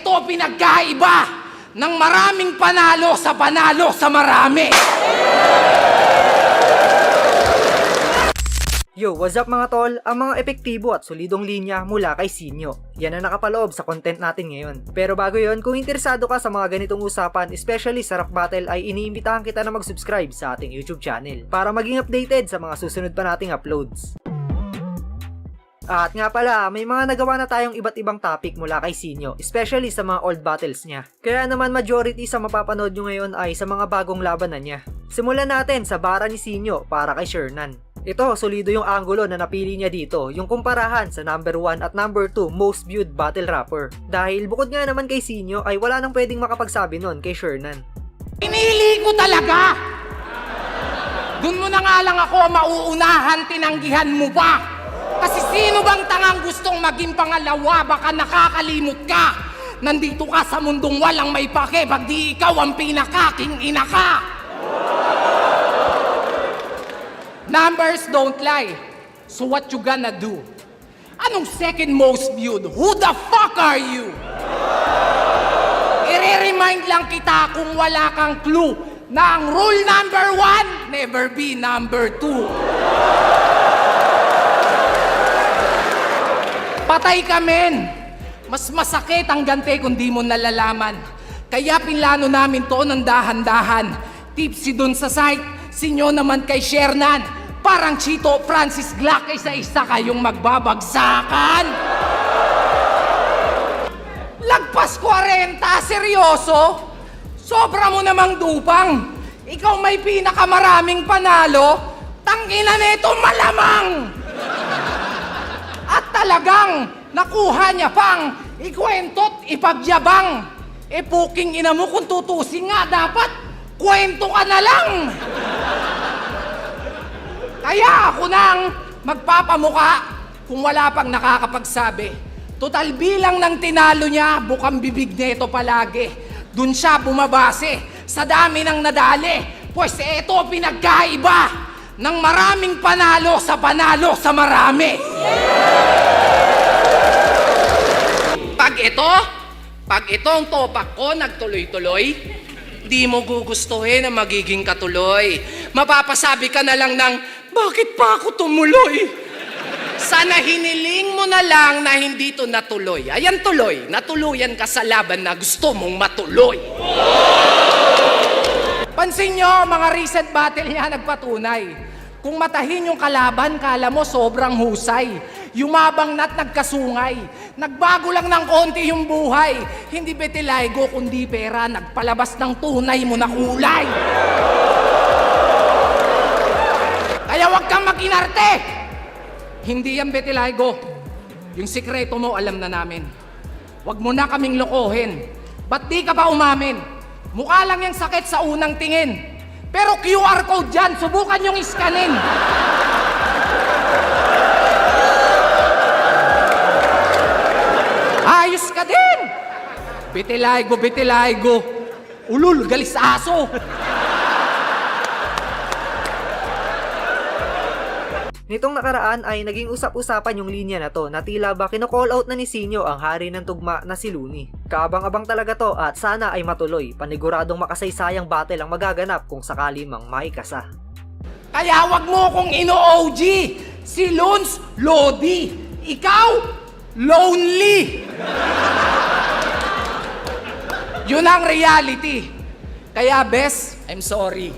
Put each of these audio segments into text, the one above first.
ito pinagkaiba ng maraming panalo sa marami. Yo, what's up mga tol? Ang mga epektibo at solidong linya mula kay Sinyo. Yan ang nakapaloob sa content natin ngayon. Pero bago yon, kung interesado ka sa mga ganitong usapan, especially sa Rock Battle, ay iniimbitahan kita na mag-subscribe sa ating YouTube channel para maging updated sa mga susunod pa nating uploads. At nga pala, may mga nagawa na tayong iba't ibang topic mula kay Sinyo, especially sa mga old battles niya. Kaya naman majority sa mapapanood nyo ngayon ay sa mga bagong labanan niya. Simulan natin sa bara ni Sinyo para kay Shernan. Ito, solido yung angulo na napili niya dito, yung kumparahan sa number 1 at number 2 most viewed battle rapper. Dahil bukod nga naman kay Sinyo ay wala nang pwedeng makapagsabi nun kay Shernan. Pinili ko talaga! Doon mo na nga lang ako mauunahan, tinanggihan mo ba? Kasi sino bang tangang gustong maging pangalawa? Baka nakakalimot ka. Nandito ka sa mundong walang may pake, pag di ikaw ang pinakaking ina ka. Numbers don't lie. So what you gonna do? Anong second most viewed? Who the fuck are you? I-remind lang kita kung wala kang clue na ang rule number 1, never be number 2. Patay ka, men. Mas masakit ang gante kung di mo nalalaman. Kaya pinlano namin to ng dahan-dahan. Tipsy dun sa site, Sinyo naman kay Shernan. Parang Chito Francis Glock kaysa isa kayong magbabagsakan. Lagpas 40, seryoso? Sobra mo namang dupang. Ikaw may pinakamaraming panalo. Tangina nito malamang. At talagang nakuha niya pang ikwento't ipagyabang. E puking ina mo kung tutusin nga dapat kwento ka na lang. Kaya ako nang magpapamuka kung wala pang nakakapagsabi. Total bilang ng tinalo niya, bukang bibig nito palagi. Dun siya bumabase sa dami ng nadali. Pues ito pinagkaiba ng maraming panalo sa marami. Pag itong topak ko nagtuloy-tuloy, di mo gugustuhin na magiging katuloy. Mapapasabi ka na lang ng, bakit pa ako tumuloy? Sana hiniling mo na lang na hindi to natuloy. Ayan tuloy, natuluyan ka sa laban na gusto mong matuloy. Pansin nyo, mga recent battle niya nagpatunay. Kung matahin yung kalaban, kala mo sobrang husay. Yumabang na't nagkasungay. Nagbago lang ng konti yung buhay. Hindi betilaygo kundi pera. Nagpalabas ng tunay mo na kulay. Kaya wag kang makinarte. Hindi yan betilaygo. Yung sikreto mo alam na namin. Wag mo na kaming lokohin. Ba't di ka pa umamin? Mukha lang yung sakit sa unang tingin. Pero QR code dyan, subukan yung iskanin. Ayos ka din! Bitilaygo. Ulul, galis aso. Nitong nakaraan ay naging usap-usapan yung linya na to na tila ba kino-call out na ni Sinyo ang hari ng tugma na si Looney. Kaabang-abang talaga to at sana ay matuloy. Paniguradong makasaysayang battle ang magaganap kung sakali mang maikasa. Kaya wag mo kong ino-OG. Si Lons, Lodi. Ikaw, lonely. Yun ang reality. Kaya bes, I'm sorry.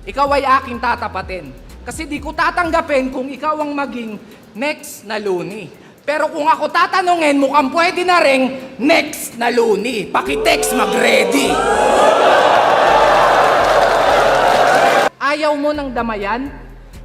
Ikaw ay aking tatapatin. Kasi di ko tatanggapin kung ikaw ang maging next na Looney. Pero kung ako tatanungin, mukhang pwede na ring next na Looney. Pakitext, mag-ready. Ayaw mo ng damayan?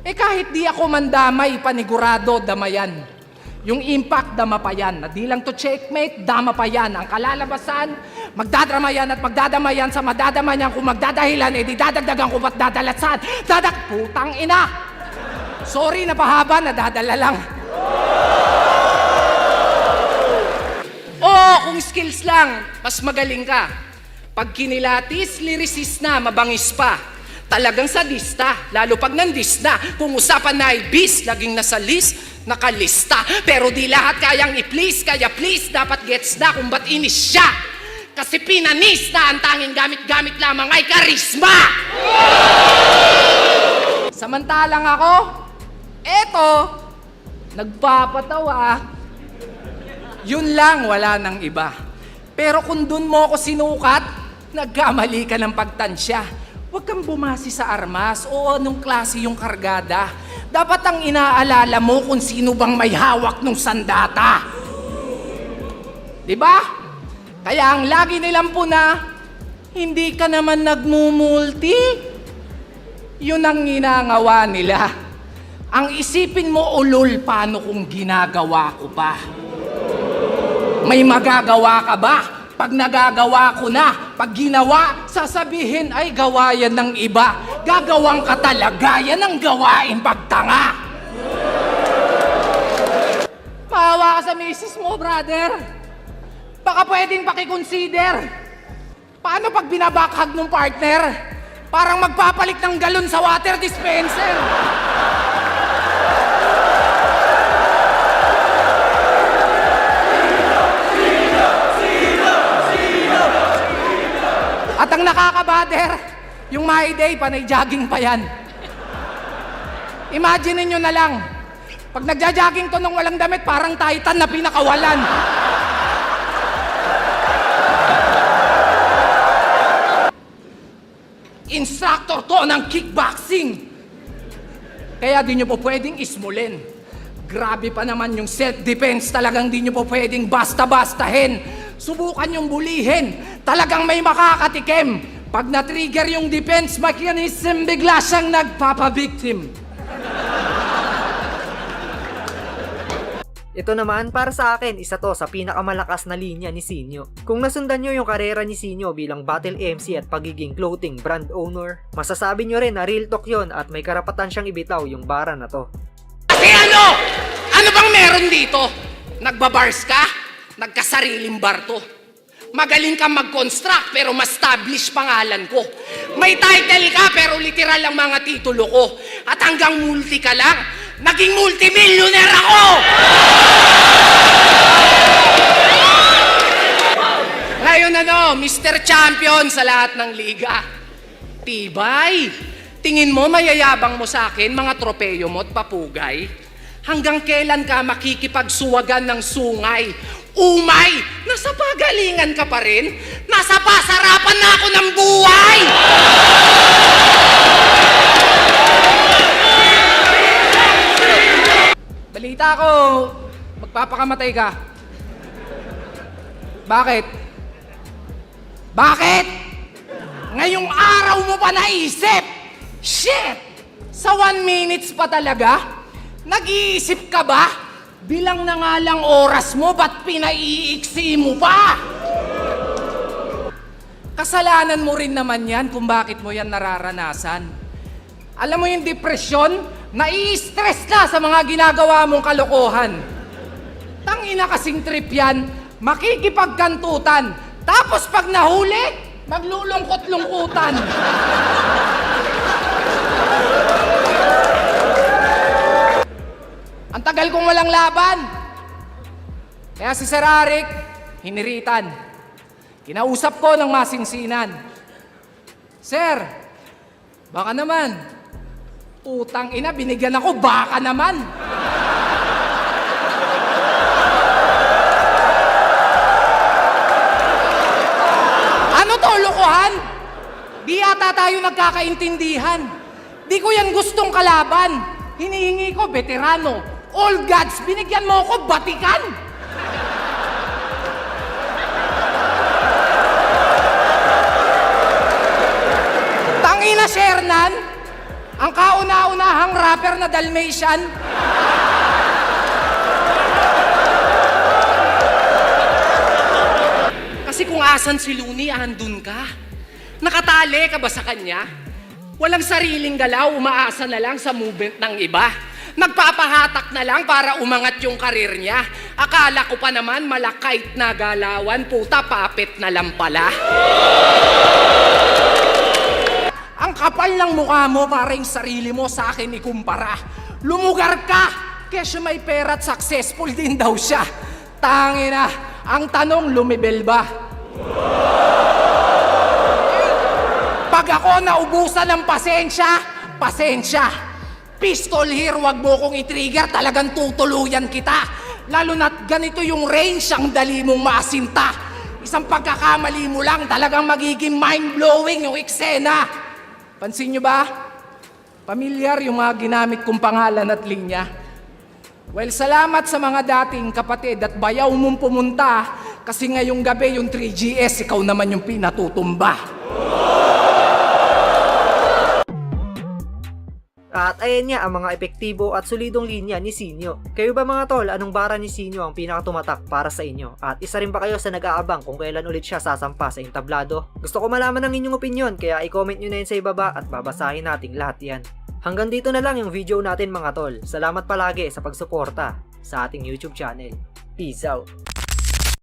Eh kahit di ako mandamay, panigurado damayan. Yung impact, dama pa yan. Na di lang to checkmate, dama pa yan. Ang kalalabasan, magdadrama yan at magdadamayan sa madadamayan. Kung magdadahilan, eh di dadagdagan ko ba't dadalatsan. Putang ina! Sorry, napahaba, nadadala lang. Kung skills lang, mas magaling ka. Pag kinilatis, lyricist na, mabangis pa. Talagang sadista, lalo pag nandis na. Kung usapan na ay bis, laging nasa list. nakalista. Pero di lahat kayang i-please, kaya please, dapat gets na kung ba't inis siya. Kasi pinanis na ang tanging gamit-gamit lamang ay karisma! Samantalang ako, eto, nagpapatawa. Yun lang, wala nang iba. Pero kung dun mo ako sinukat, nagkamali ka ng pagtansya. Huwag kang bumasi sa armas o anong klase yung kargada. Dapat ang inaalala mo kung sino bang may hawak ng sandata. Diba? Kaya ang lagi nilang puna, hindi ka naman nagmumulti. Yun ang ginagawa nila. Ang isipin mo, ulol, paano kung ginagawa ko pa? May magagawa ka ba? Pag nagagawa ko na, pag ginawa, sasabihin ay gawa yan ng iba. Gagawang ka talaga, yan ang gawain pagtanga. Maawa ka sa misis mo, brother. Baka pwedeng pakiconsider. Paano pag binabakhag ng partner? Parang magpapalit ng galon sa water dispenser. At ang nakakabader, yung My Day, panay jogging pa yan. Imagine niyo na lang, pag nagja-jogging to nung walang damit, parang Titan na pinakawalan. Instructor to ng kickboxing. Kaya di nyo po pwedeng ismulin. Grabe pa naman yung self-defense, talagang di nyo po pwedeng basta-bastahin. Subukan yung bulihin. Talagang may makakatikim. Pag na-trigger yung defense mechanism, bigla siyang nagpapabiktim. Ito naman, para sa akin, isa to sa pinakamalakas na linya ni Sinyo. Kung nasundan nyo yung karera ni Sinyo bilang battle MC at pagiging clothing brand owner, masasabi nyo rin na real talk yun at may karapatan siyang ibitaw yung bara na to. Kasi ano? Ano bang meron dito? Nagbabars ka? Nagkasariling bar to. Magaling kang mag-construct pero ma-establish pangalan ko. May title ka pero literal ang mga titulo ko. At hanggang multi ka lang, naging multimillionaire ako! Ngayon Mr. Champion sa lahat ng liga. Tibay! Tingin mo mayayabang mo sa akin mga tropeyo mo at papugay? Hanggang kailan ka makikipagsuwagan ng sungay? Umay! Nasa pagalingan ka pa rin? Nasa pasarapan na ako ng buhay! Balita ko, magpapakamatay ka. Bakit? Bakit? Ngayong araw mo pa naisip? Shit! Sa 1 minutes pa talaga? Nag-iisip ka ba? Bilang na nga lang oras mo, ba't pinaiiksi mo pa? Kasalanan mo rin naman yan kung bakit mo yan nararanasan. Alam mo yung depresyon? Nai-stress ka sa mga ginagawa mong kalokohan. Tangina kasing trip yan, makikipagkantutan. Tapos pag nahuli, maglulungkot-lungkutan. Ang tagal kong walang laban. Kaya si Sir Arik, hiniritan. Kinausap ko ng masinsinan. Sir, baka naman. Utang ina, binigyan ako, baka naman. Ano to, lokohan? Di yata tayo nagkakaintindihan. Di ko yan gustong kalaban. Hinihingi ko, veterano. All gods, binigyan mo ako, batikan. Tangina, Shernan. Ang kauna-unahang rapper na Dalmatian. Kasi kung asan si Looney, andun ka. Nakatali ka ba sa kanya? Walang sariling galaw, umaasa na lang sa movement ng iba. Nagpapahatak na lang para umangat yung karir niya. Akala ko pa naman malakait na galawan, puta papet na lang pala. Ang kapal ng mukha mo para yung sarili mo sa akin ikumpara. Lumugar ka! Kesyo may pera at successful din daw siya. Tangina, ang tanong, lumibel ba? Pag ako naubusan ng pasensya. Pistol here, wag mo kong i-trigger, talagang tutuluyan kita. Lalo na't ganito yung range, ang dali mong maasinta. Isang pagkakamali mo lang, talagang magiging mind-blowing yung eksena. Pansin nyo ba? Pamilyar yung mga ginamit kong pangalan at linya. Well, salamat sa mga dating kapatid at bayaw mong pumunta kasi ngayong gabi yung 3GS, ikaw naman yung pinatutumba. At ayan nga ang mga epektibo at solidong linya ni Sinyo. Kayo ba mga tol, anong bara ni Sinyo ang pinakatumatak para sa inyo? At isa rin ba kayo sa nag-aabang kung kailan ulit siya sasampa sa entablado? Gusto ko malaman ang inyong opinion, kaya i-comment nyo na yun sa ibaba at babasahin nating lahat yan. Hanggang dito na lang yung video natin mga tol. Salamat palagi sa pagsuporta sa ating YouTube channel. Peace out!